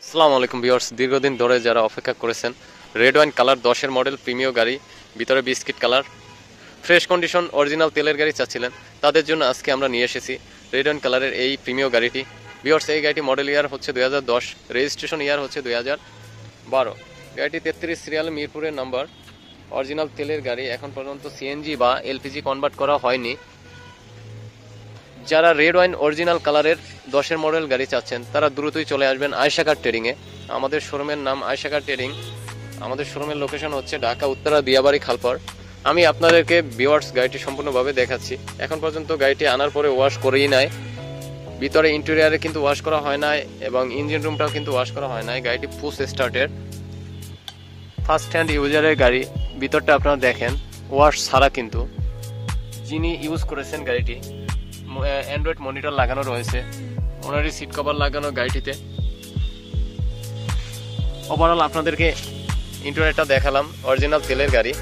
আসসালামু আলাইকুম ভিউয়ার্স, দীর্ঘদিন ধরে যারা অপেক্ষা করেছেন রেড ওয়াইন কালার 10-এর মডেল প্রিমিয় গাড়ি, ভিতরে biscuit colour, fresh condition original তেলের গাড়ি চাচ্ছিলেন, তাদের জন্য আজকে আমরা নিয়ে এসেছি রেড ওয়াইন কালারের এই প্রিমিয় গাড়িটি। ভিউয়ার্স, এই গাড়িটি মডেল ইয়ার হচ্ছে 2010, রেজিস্ট্রেশন ইয়ার হচ্ছে 2012। গাড়িটি 33 সিরিয়াল, মিরপুরের নাম্বার, অরিজিনাল তেলের গাড়ি। এখন পর্যন্ত সিএনজি বা এলপিজি কনভার্ট করা হয়নি। যারা রেড ওয়াইন অরিজিনাল কালারের 10-এর মডেল গাড়ি চাচ্ছেন তারা দ্রুতই চলে আসবেন আয়েশা কার ট্রেডিংয়ে। আমাদের শোরুমের নাম আয়েশা কার ট্রেডিং। আমাদের শোরুমের লোকেশন হচ্ছে ঢাকা উত্তরা দিয়াবাড়ি খালপার। আমি আপনাদেরকে ভিউয়ার্স গাড়িটি সম্পূর্ণভাবে দেখাচ্ছি। এখন পর্যন্ত গাড়িটি আনার পরে ওয়াশ করেই নাই, ভিতরে ইন্টেরিয়ারে কিন্তু ওয়াশ করা হয় নাই এবং ইঞ্জিন রুমটাও কিন্তু ওয়াশ করা হয় নাই। গাড়িটি পুশ স্টার্টের, ফার্স্ট হ্যান্ড ইউজারের গাড়ি। ভিতরটা আপনারা দেখেন, ওয়াশ ছাড়া কিন্তু। যিনি ইউজ করেছেন গাড়িটি, অ্যান্ড্রয়েড মনিটর লাগানো রয়েছে, ওনারই সিট কভার লাগানো গাড়িটিতে। ওভারঅল আপনাদেরকে ইন্টেরিয়রটা দেখালাম, অরিজিনাল তেলের গাড়ি।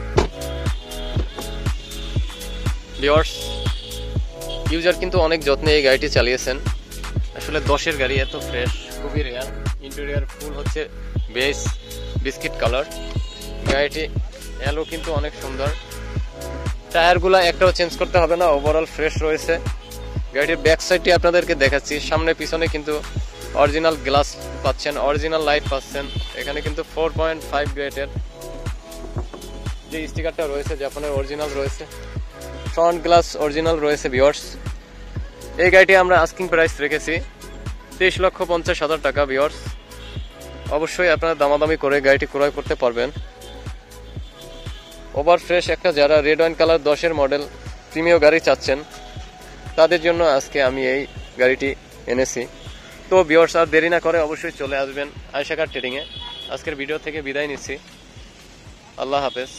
ভিউয়ার্স, ইউজার কিন্তু অনেক যত্নে এই গাড়িটি চালিয়েছেন। আসলে 10-এর গাড়ি এত ফ্রেশ, খুবই রেয়ার। ইন্টেরিয়র ফুল হচ্ছে বেস বিস্কিট কালার। গাড়িটি এলো কিন্তু অনেক সুন্দর। টায়ারগুলো একটাও চেঞ্জ করতে হবে না, ওভারঅল ফ্রেশ রয়েছে। গাড়িটির ব্যাক সাইডটি আপনাদেরকে দেখাচ্ছি। সামনে পিছনে কিন্তু অরিজিনাল গ্লাস পাচ্ছেন, অরিজিনাল লাইট পাচ্ছেন। এখানে কিন্তু 4.5 গ্রেডের যে স্টিকারটা রয়েছে জাপানের অরিজিনাল রয়েছে। ফ্রন্ট গ্লাস অরিজিনাল রয়েছে। ভিউয়ার্স, এই গাড়িটি আমরা আস্কিং প্রাইস রেখেছি 23,50,000 টাকা। ভিউয়ার্স, অবশ্যই আপনারা দামাদামি করে গাড়িটি ক্রয় করতে পারবেন। ওভার ফ্রেশ একটা যারা রেড ওয়াইন কালার 10-এর মডেল প্রিমিয় গাড়ি চাচ্ছেন তাদের জন্য আজকে আমি এই গাড়িটি এনেছি। তো ভিউয়ার্স, আর দেরি না করে অবশ্যই চলে আসবেন আয়েশা কার ট্রেডিংয়ে। আজকের ভিডিও থেকে বিদায় নিচ্ছি। আল্লাহ হাফেজ।